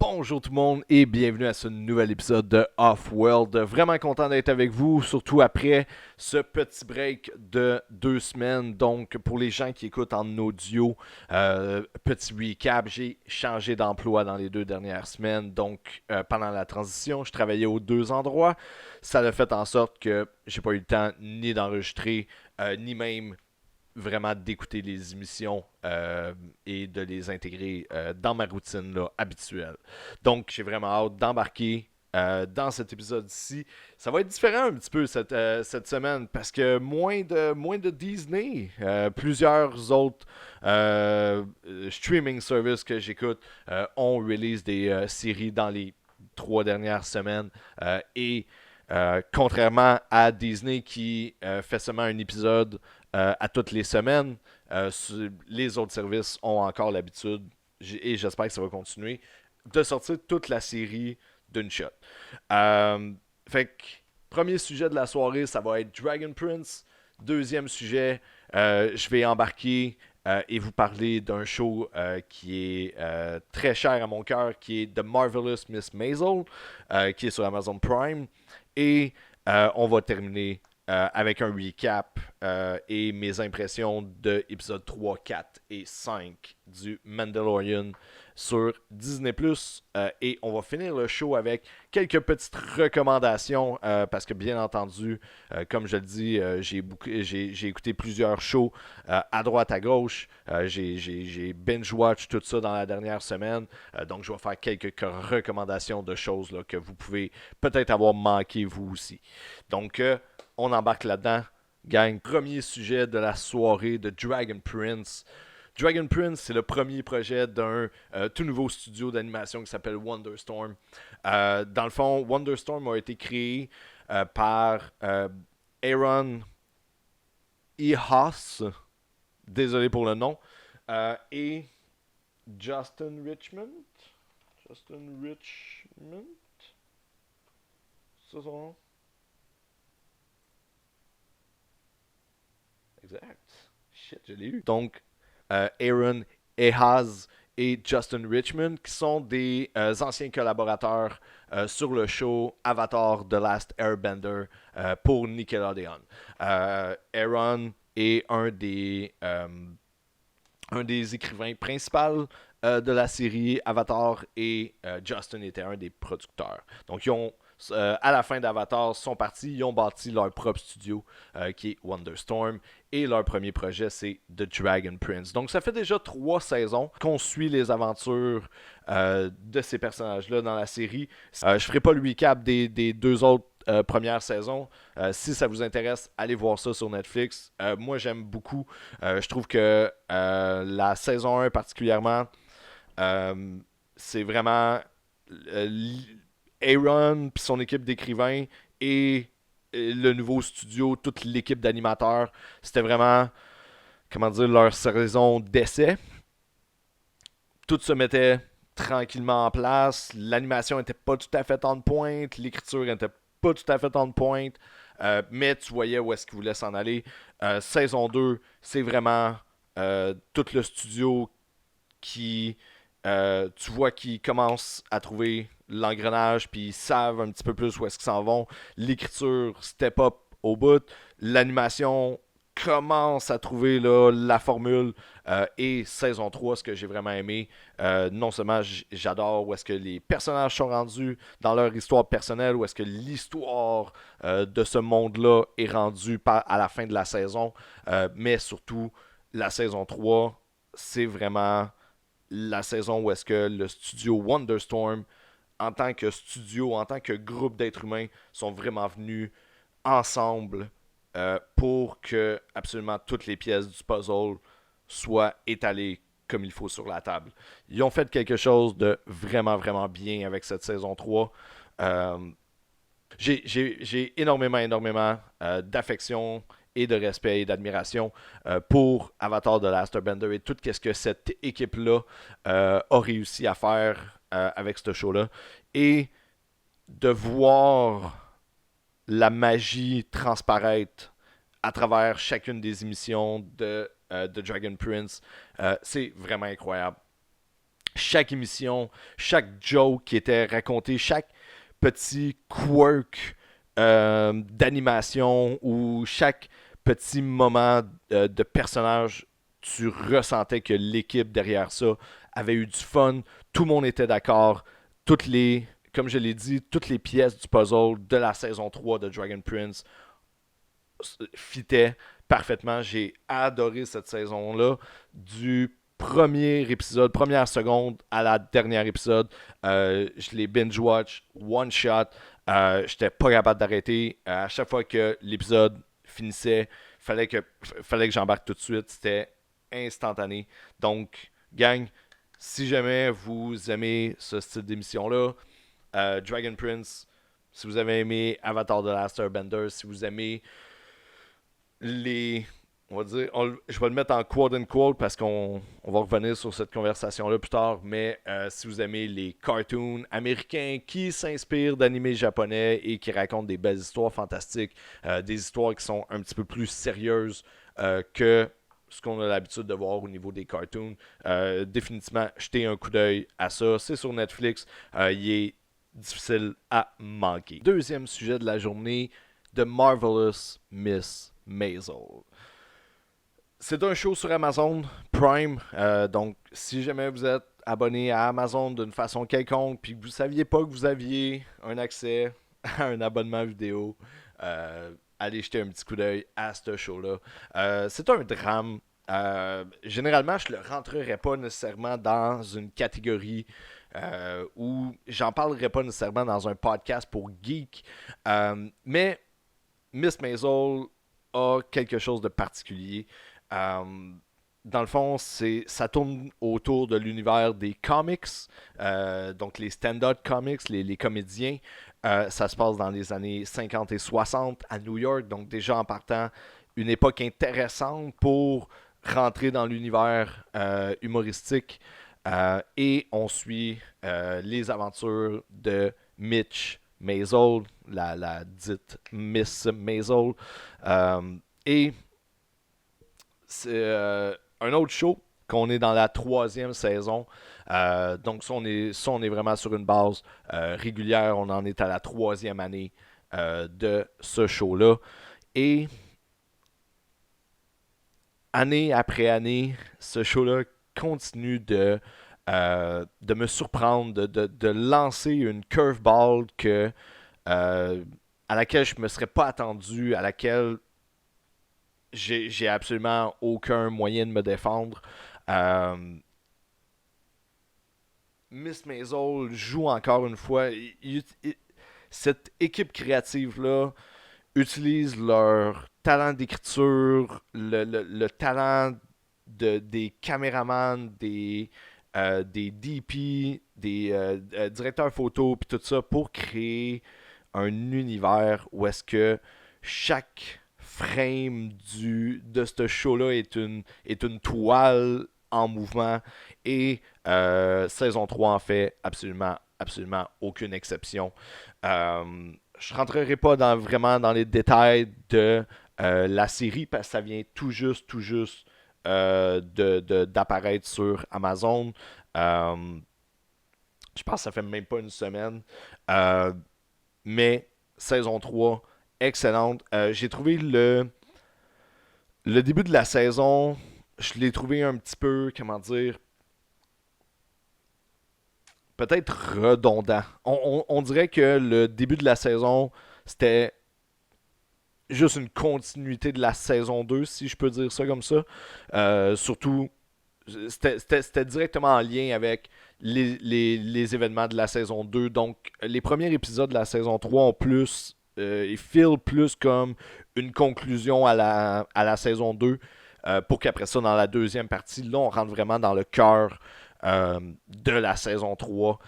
Bonjour tout le monde et bienvenue à ce nouvel épisode de Off-World. Vraiment content d'être avec vous, surtout après ce petit break de 2 semaines. Donc pour les gens qui écoutent en audio, petit recap, j'ai changé d'emploi dans les 2 dernières semaines. Donc pendant la transition, je travaillais aux deux endroits. Ça a fait en sorte que j'ai pas eu le temps ni d'enregistrer, ni même vraiment d'écouter les émissions et de les intégrer dans ma routine là, habituelle. Donc, j'ai vraiment hâte d'embarquer dans cet épisode-ci. Ça va être différent un petit peu cette semaine parce que moins de Disney, plusieurs autres streaming services que j'écoute ont release des séries dans les 3 dernières semaines et contrairement à Disney qui fait seulement un épisode à toutes les semaines, les autres services ont encore l'habitude, et j'espère que ça va continuer, de sortir toute la série d'une shot. Euh, fait que, premier sujet de la soirée, ça va être Dragon Prince. Deuxième sujet, je vais embarquer et vous parler d'un show qui est très cher à mon cœur, qui est The Marvelous Miss Maisel, qui est sur Amazon Prime. Et on va terminer avec un recap et mes impressions de épisodes 3, 4 et 5 du Mandalorian sur Disney+. Et on va finir le show avec quelques petites recommandations parce que bien entendu, comme je le dis, j'ai écouté plusieurs shows à droite, à gauche. J'ai binge-watch tout ça dans la dernière semaine. Donc je vais faire quelques recommandations de choses là, que vous pouvez peut-être avoir manqué vous aussi. Donc on embarque là-dedans. Gang, premier sujet de la soirée de Dragon Prince. Dragon Prince, c'est le premier projet d'un tout nouveau studio d'animation qui s'appelle Wonderstorm. Dans le fond, Wonderstorm a été créé par Aaron Ehaus, désolé pour le nom, et Justin Richmond. Justin Richmond, c'est son nom? Exact. Shit, je l'ai eu. Donc, Aaron Ehaz et Justin Richmond, qui sont des anciens collaborateurs sur le show Avatar The Last Airbender pour Nickelodeon. Aaron est un des écrivains principaux de la série Avatar et Justin était un des producteurs. Donc, à la fin d'Avatar, sont partis, ils ont bâti leur propre studio qui est Wonderstorm. Et leur premier projet, c'est The Dragon Prince. Donc, ça fait déjà 3 saisons qu'on suit les aventures de ces personnages-là dans la série. Je ferai pas le recap des deux autres premières saisons. Si ça vous intéresse, allez voir ça sur Netflix. Moi, j'aime beaucoup. Je trouve que la saison 1 particulièrement, c'est vraiment Aaron puis son équipe d'écrivains et le nouveau studio, toute l'équipe d'animateurs. C'était vraiment, comment dire, leur saison d'essai. Tout se mettait tranquillement en place. L'animation était pas tout à fait en pointe. L'écriture était pas tout à fait en pointe. Mais tu voyais où est-ce qu'ils voulaient s'en aller. Saison 2, c'est vraiment tout le studio qui, tu vois, qui commence à trouver l'engrenage, puis ils savent un petit peu plus où est-ce qu'ils s'en vont. L'écriture step up au bout. L'animation commence à trouver là, la formule. Et saison 3, ce que j'ai vraiment aimé, non seulement j'adore où est-ce que les personnages sont rendus dans leur histoire personnelle, où est-ce que l'histoire de ce monde-là est rendue à la fin de la saison, mais surtout, la saison 3, c'est vraiment la saison où est-ce que le studio Wonderstorm, en tant que studio, en tant que groupe d'êtres humains, sont vraiment venus ensemble pour que absolument toutes les pièces du puzzle soient étalées comme il faut sur la table. Ils ont fait quelque chose de vraiment, vraiment bien avec cette saison 3. Euh, j'ai énormément d'affection et de respect et d'admiration pour Avatar The Last Airbender et tout ce que cette équipe-là a réussi à faire avec ce show-là. Et de voir la magie transparaître à travers chacune des émissions de Dragon Prince, c'est vraiment incroyable. chaque émission, chaque joke qui était raconté, chaque petit quirk d'animation ou chaque petit moment de personnage, tu ressentais que l'équipe derrière ça avait eu du fun, tout le monde était d'accord, toutes les, comme je l'ai dit, toutes les pièces du puzzle de la saison 3 de Dragon Prince fitaient parfaitement. J'ai adoré cette saison-là. Du premier épisode, première seconde à la dernière épisode, je l'ai binge-watch, one shot. J'étais pas capable d'arrêter. À chaque fois que l'épisode finissait, fallait que j'embarque tout de suite. C'était instantané. Donc, gang, si jamais vous aimez ce style d'émission-là, Dragon Prince, si vous avez aimé Avatar The Last Airbender, si vous aimez les. On va dire, je vais le mettre en quote unquote parce qu'on va revenir sur cette conversation-là plus tard. Mais si vous aimez les cartoons américains qui s'inspirent d'animés japonais et qui racontent des belles histoires fantastiques, des histoires qui sont un petit peu plus sérieuses que ce qu'on a l'habitude de voir au niveau des cartoons, définitivement, jetez un coup d'œil à ça. C'est sur Netflix. Il est difficile à manquer. Deuxième sujet de la journée, The Marvelous Miss Maisel. C'est un show sur Amazon Prime. Donc, si jamais vous êtes abonné à Amazon d'une façon quelconque, puis que vous ne saviez pas que vous aviez un accès à un abonnement vidéo, allez jeter un petit coup d'œil à ce show-là. C'est un drame. Généralement, je ne le rentrerai pas nécessairement dans une catégorie où j'en parlerai pas nécessairement dans un podcast pour geek. Mais Miss Maisel a quelque chose de particulier. Euh, dans le fond, ça tourne autour de l'univers des comics, donc les stand-up comics, les comédiens. Ça se passe dans les années 50 et 60 à New York, donc déjà en partant, une époque intéressante pour rentrer dans l'univers humoristique. Et on suit les aventures de Mitch Maisel, la dite Miss Maisel. Et c'est un autre show qu'on est dans la troisième saison. Donc ça on est vraiment sur une base régulière. On en est à la troisième année de ce show-là. Et année après année, ce show-là continue de me surprendre, de lancer une curveball à laquelle je ne me serais pas attendu, à laquelle j'ai absolument aucun moyen de me défendre. Euh, Miss Maisel joue encore une fois. Cette équipe créative-là utilise leur talent d'écriture, le talent des caméramans, des DP, des directeurs photo, puis tout ça pour créer un univers où est-ce que chaque frame de ce show-là est une toile en mouvement et saison 3 en fait absolument aucune exception. Je rentrerai pas vraiment dans les détails de la série parce que ça vient tout juste d'apparaître sur Amazon. Euh, je pense que ça fait même pas une semaine. Euh, mais saison 3 excellente. J'ai trouvé le début de la saison, je l'ai trouvé un petit peu, comment dire, peut-être redondant. On dirait que le début de la saison, c'était juste une continuité de la saison 2 si je peux dire ça comme ça. Surtout, c'était directement en lien avec les événements de la saison 2. Donc, les premiers épisodes de la saison 3 ont plus. Ils filent plus comme une conclusion à la saison 2. Pour qu'après ça, dans la deuxième partie, là, on rentre vraiment dans le cœur de la saison 3.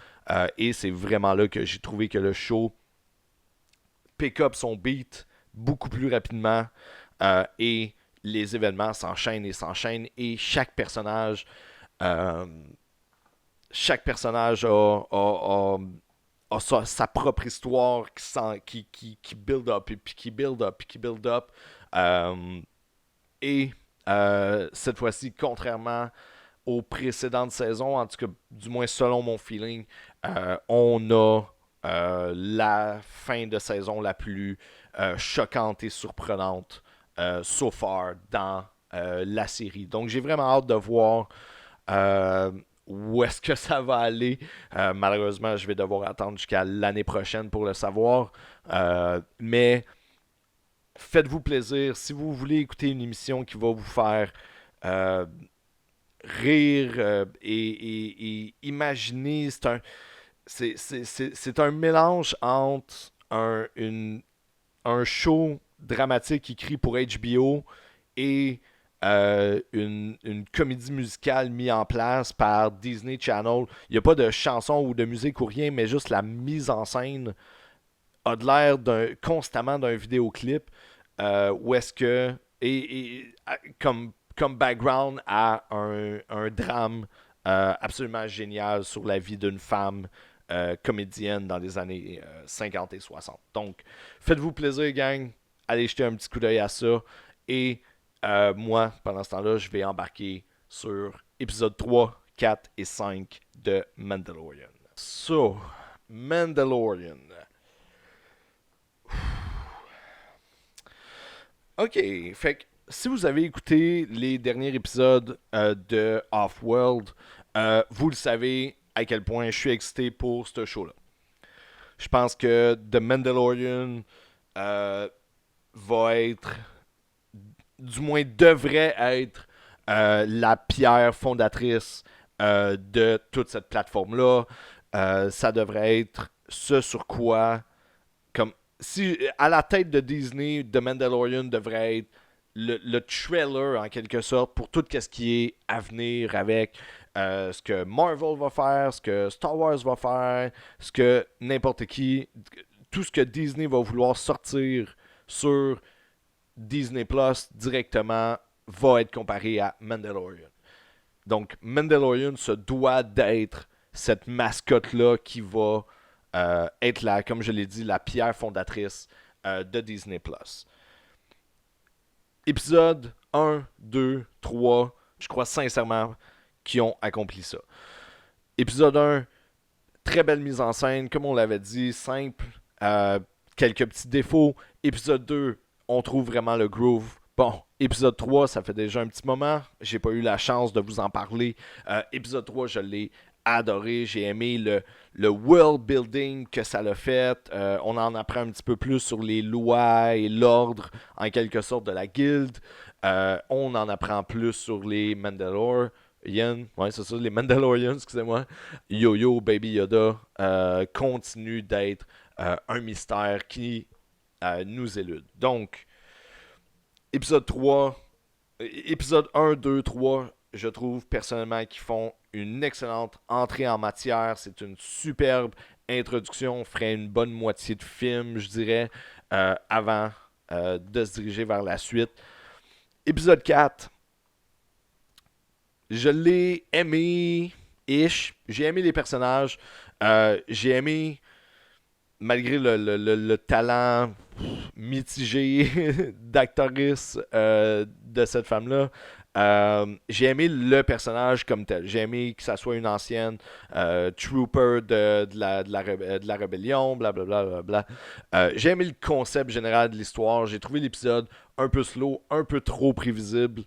Et c'est vraiment là que j'ai trouvé que le show pick up son beat beaucoup plus rapidement. Et les événements s'enchaînent et s'enchaînent. Et euh, chaque personnage a sa propre histoire qui build up et puis qui build up et qui build up. Euh, et cette fois-ci, contrairement aux précédentes saisons, en tout cas, du moins selon mon feeling, on a la fin de saison la plus choquante et surprenante so far dans la série. Donc j'ai vraiment hâte de voir euh, où est-ce que ça va aller. Malheureusement, je vais devoir attendre jusqu'à l'année prochaine pour le savoir. Mais faites-vous plaisir. Si vous voulez écouter une émission qui va vous faire euh, rire et imaginer, c'est un mélange entre un show dramatique écrit pour HBO et une comédie musicale mise en place par Disney Channel. Il n'y a pas de chanson ou de musique ou rien, mais juste la mise en scène a de l'air constamment d'un vidéoclip où est-ce que comme background à un drame absolument génial sur la vie d'une femme comédienne dans les années 50 et 60. Donc, faites-vous plaisir, gang. Allez jeter un petit coup d'œil à ça. Et moi, pendant ce temps-là, je vais embarquer sur épisode 3, 4 et 5 de Mandalorian. So, Mandalorian. Ok, fait que si vous avez écouté les derniers épisodes de Off-World, vous le savez à quel point je suis excité pour ce show-là. Je pense que The Mandalorian euh, va être, du moins devrait être, la pierre fondatrice de toute cette plateforme-là. Ça devrait être ce sur quoi, comme si à la tête de Disney, The Mandalorian devrait être le trailer en quelque sorte pour tout ce qui est à venir avec ce que Marvel va faire, ce que Star Wars va faire, ce que n'importe qui, tout ce que Disney va vouloir sortir sur Disney Plus directement va être comparé à Mandalorian. Donc Mandalorian se doit d'être cette mascotte-là qui va être la, comme je l'ai dit, la pierre fondatrice de Disney Plus. Épisode 1, 2, 3, je crois sincèrement qu'ils ont accompli ça. Épisode 1, très belle mise en scène, comme on l'avait dit, simple, quelques petits défauts. Épisode 2, on trouve vraiment le groove. Bon, épisode 3, ça fait déjà un petit moment. J'ai pas eu la chance de vous en parler. Épisode 3, je l'ai adoré. J'ai aimé le world building que ça l'a fait. On en apprend un petit peu plus sur les lois et l'ordre, en quelque sorte, de la guilde. On en apprend plus sur les Mandalorians. Ouais, c'est ça, les Mandalorians, excusez-moi. Yo-Yo, Baby Yoda continue d'être un mystère qui nous élude. Donc, épisode 3, épisode 1, 2, 3, je trouve personnellement qu'ils font une excellente entrée en matière. C'est une superbe introduction. On ferait une bonne moitié de film, je dirais, avant de se diriger vers la suite. Épisode 4, je l'ai aimé-ish. J'ai aimé les personnages. J'ai aimé, malgré le talent mitigé d'actrice de cette femme-là, j'ai aimé le personnage comme tel. J'ai aimé que ça soit une ancienne trooper de la rébellion, blablabla. Bla, bla, bla. J'ai aimé le concept général de l'histoire. J'ai trouvé l'épisode un peu slow, un peu trop prévisible,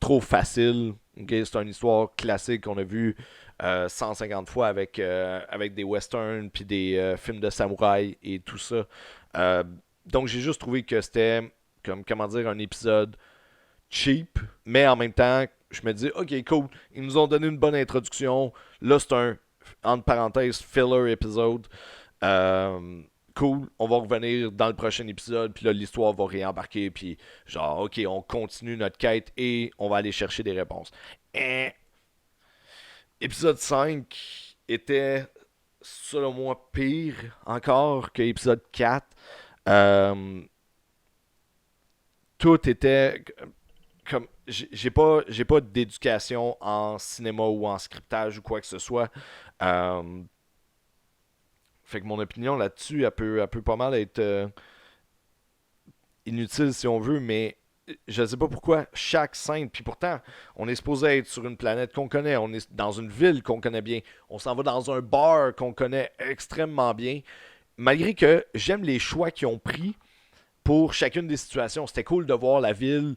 trop facile. Okay? C'est une histoire classique qu'on a vue 150 fois avec des westerns puis des films de samouraï et tout ça. Euh, donc j'ai juste trouvé que c'était comme comment dire un épisode cheap, mais en même temps, je me dis ok cool, ils nous ont donné une bonne introduction. Là c'est un entre parenthèses filler épisode. Cool, on va revenir dans le prochain épisode, puis là l'histoire va réembarquer, puis genre ok on continue notre quête et on va aller chercher des réponses. Eh, épisode 5 était, selon moi, pire encore que épisode 4. Euh, tout était comme. J'ai pas d'éducation en cinéma ou en scriptage ou quoi que ce soit. Euh, fait que mon opinion là-dessus, elle peut pas mal être inutile si on veut, mais je sais pas pourquoi, chaque scène, puis pourtant, on est supposé être sur une planète qu'on connaît, on est dans une ville qu'on connaît bien, on s'en va dans un bar qu'on connaît extrêmement bien, malgré que j'aime les choix qu'ils ont pris pour chacune des situations. C'était cool de voir la ville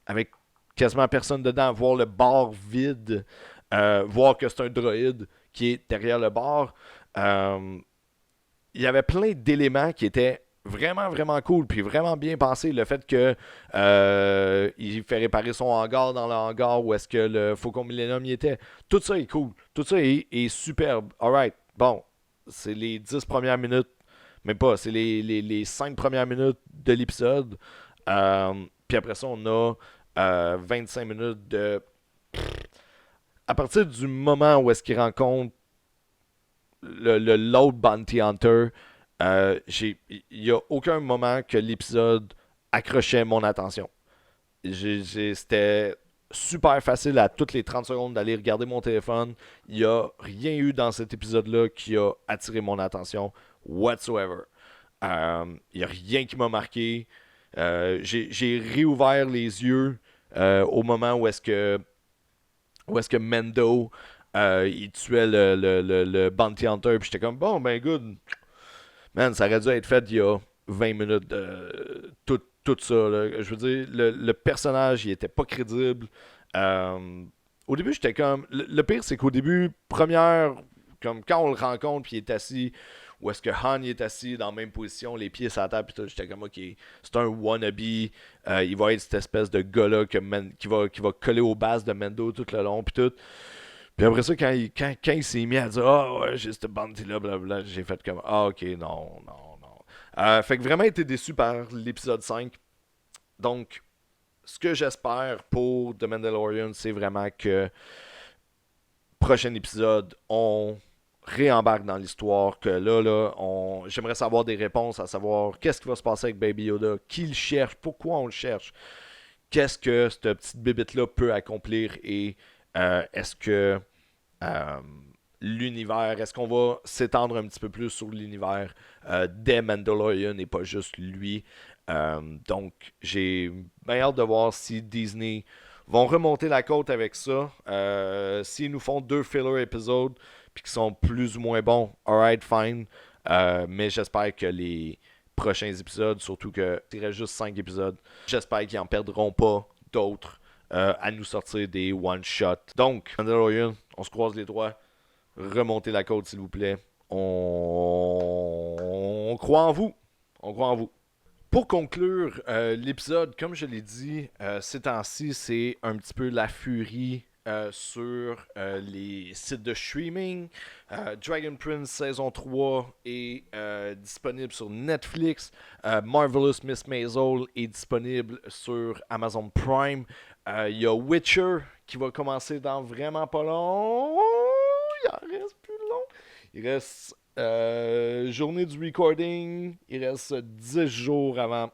avec quasiment personne dedans, voir le bar vide, voir que c'est un droïde qui est derrière le bar. Euh, il y avait plein d'éléments qui étaient vraiment, vraiment cool, puis vraiment bien pensé. Le fait que il fait réparer son hangar dans le hangar où est-ce que le Faucon Millennium y était. Tout ça est cool. Tout ça est superbe. Alright, bon, c'est les 10 premières minutes, même pas, c'est les 5 premières minutes de l'épisode. Puis après ça, on a 25 minutes de... À partir du moment où est-ce qu'il rencontre l'autre Bounty Hunter, il n'y a aucun moment que l'épisode accrochait mon attention. C'était super facile à toutes les 30 secondes d'aller regarder mon téléphone. Il n'y a rien eu dans cet épisode-là qui a attiré mon attention whatsoever. Il n'y a rien qui m'a marqué. J'ai réouvert les yeux au moment où est-ce que Mendo il tuait le Bounty Hunter. Puis j'étais comme, bon, ben good. Man, ça aurait dû être fait il y a 20 minutes. Tout ça. Là. Je veux dire, le personnage, il était pas crédible. Euh, Au début, j'étais comme. Le pire, c'est qu'au début, première. Comme quand on le rencontre, puis il est assis. Ou est-ce que Han il est assis dans la même position, les pieds sur la table, puis tout. J'étais comme, ok, c'est un wannabe. Il va être cette espèce de gars-là qui va coller aux bases de Mendo tout le long, puis tout. Puis après ça, quand il s'est mis à dire ah ouais, j'ai cette bounty-là, blablabla, j'ai fait comme ah ok, non, non, non. Fait que vraiment été déçu par l'épisode 5. Donc, ce que j'espère pour The Mandalorian, c'est vraiment que prochain épisode, on réembarque dans l'histoire, que j'aimerais savoir des réponses à savoir qu'est-ce qui va se passer avec Baby Yoda, qui le cherche, pourquoi on le cherche, qu'est-ce que cette petite bébite-là peut accomplir et est-ce que euh, l'univers, est-ce qu'on va s'étendre un petit peu plus sur l'univers des Mandalorian et pas juste lui. Donc, j'ai bien hâte de voir si Disney vont remonter la côte avec ça. S'ils nous font 2 filler épisodes puis qui sont plus ou moins bons, alright, fine. Mais j'espère que les prochains épisodes, surtout que il reste juste 5 épisodes, j'espère qu'ils en perdront pas d'autres à nous sortir des one-shots. Donc, Mandalorian, on se croise les doigts. Remontez la côte, s'il vous plaît. On croit en vous. On croit en vous. Pour conclure l'épisode, comme je l'ai dit, ces temps-ci, c'est un petit peu la furie sur les sites de streaming. Dragon Prince saison 3 est disponible sur Netflix. Marvelous Miss Maisel est disponible sur Amazon Prime. Il y a Witcher qui va commencer dans vraiment pas long. Il en reste plus long. Il reste journée du recording. Il reste 10 jours avant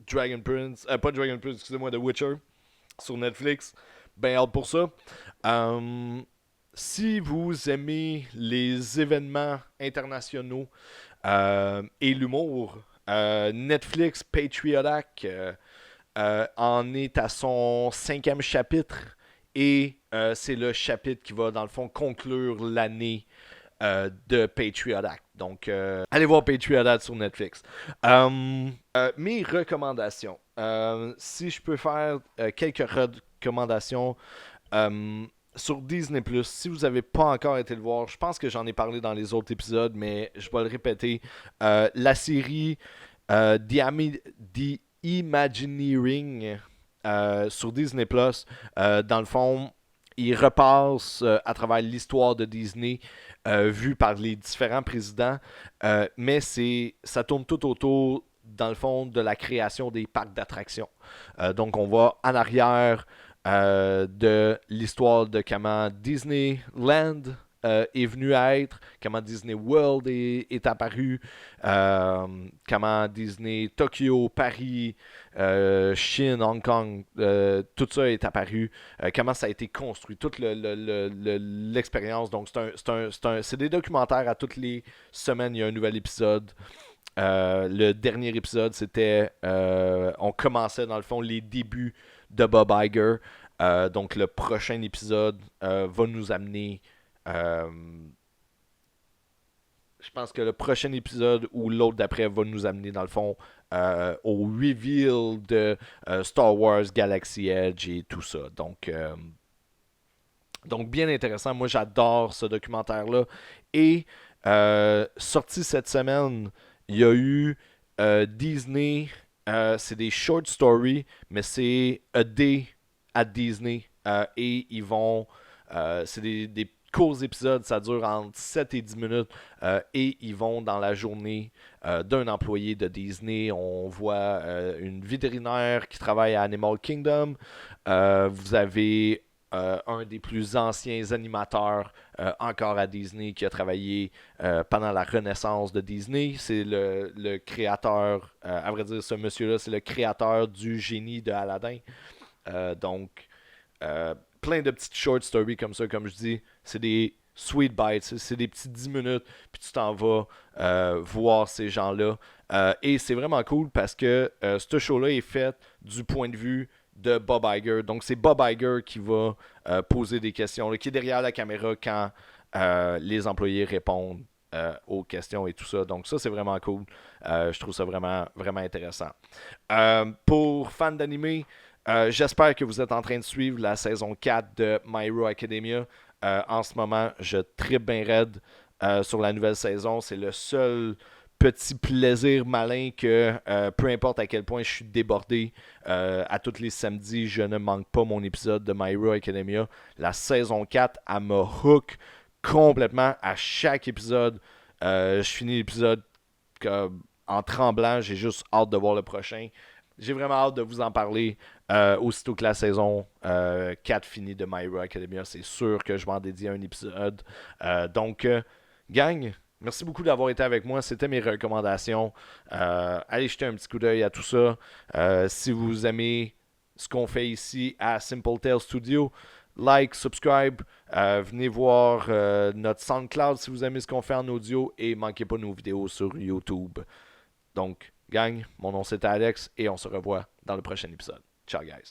Dragon Prince. Pas Dragon Prince, excusez-moi, The Witcher sur Netflix. Ben hâte pour ça. Si vous aimez les événements internationaux et l'humour, Netflix Patriot Act en est à son 5e chapitre et c'est le chapitre qui va dans le fond conclure l'année de Patriot Act. Donc, allez voir Patriot Act sur Netflix. Mes recommandations. Si je peux faire quelques recommandations sur Disney+, si vous n'avez pas encore été le voir, je pense que j'en ai parlé dans les autres épisodes, mais je vais le répéter. La série The Imagineering sur Disney+, dans le fond, il repasse à travers l'histoire de Disney vue par les différents présidents, mais ça tourne tout autour, dans le fond, de la création des parcs d'attractions. Donc, on va en arrière de l'histoire de comment Disneyland est venu à être, comment Disney World est apparu, comment Disney Tokyo, Paris, Chine, Hong Kong, tout ça est apparu, comment ça a été construit, toute l'expérience. Donc c'est des documentaires à toutes les semaines, il y a un nouvel épisode. Le dernier épisode, c'était. On commençait dans le fond les débuts de Bob Iger. Donc le prochain épisode va nous amener. euh, je pense que le prochain épisode ou l'autre d'après va nous amener dans le fond au reveal de Star Wars Galaxy Edge et tout ça. Donc bien intéressant. Moi j'adore ce documentaire-là. Et sorti cette semaine, il y a eu Disney. C'est des short stories, mais c'est A Day à Disney. Et ils vont. C'est des courts épisodes, ça dure entre 7 et 10 minutes. Et ils vont dans la journée d'un employé de Disney. On voit une vétérinaire qui travaille à Animal Kingdom. Vous avez un des plus anciens animateurs encore à Disney qui a travaillé pendant la renaissance de Disney. C'est le créateur, à vrai dire, ce monsieur-là, c'est le créateur du génie de Aladdin. Donc, plein de petites short stories comme ça, comme je dis. C'est des sweet bites, c'est des petits 10 minutes, puis tu t'en vas voir ces gens-là. Et c'est vraiment cool parce que ce show-là est fait du point de vue de Bob Iger. Donc, c'est Bob Iger qui va poser des questions, là, qui est derrière la caméra quand les employés répondent aux questions et tout ça. Donc, ça, c'est vraiment cool. Je trouve ça vraiment, vraiment intéressant. Pour fans d'anime, j'espère que vous êtes en train de suivre la saison 4 de My Hero Academia. En ce moment, je trippe bien raide sur la nouvelle saison. C'est le seul petit plaisir malin que peu importe à quel point je suis débordé, à tous les samedis, je ne manque pas mon épisode de My Hero Academia. La saison 4, elle me hook complètement à chaque épisode. Je finis l'épisode en tremblant. J'ai juste hâte de voir le prochain. J'ai vraiment hâte de vous en parler aussitôt que la saison 4 finit de My Hero Academia. C'est sûr que je vais en dédier un épisode. Gang, merci beaucoup d'avoir été avec moi. C'était mes recommandations. Allez jeter un petit coup d'œil à tout ça. Si vous aimez ce qu'on fait ici à Simple Tale Studio, like, subscribe. Venez voir notre SoundCloud si vous aimez ce qu'on fait en audio. Et manquez pas nos vidéos sur YouTube. Donc, gang, mon nom c'est Alex et on se revoit dans le prochain épisode. Ciao, guys.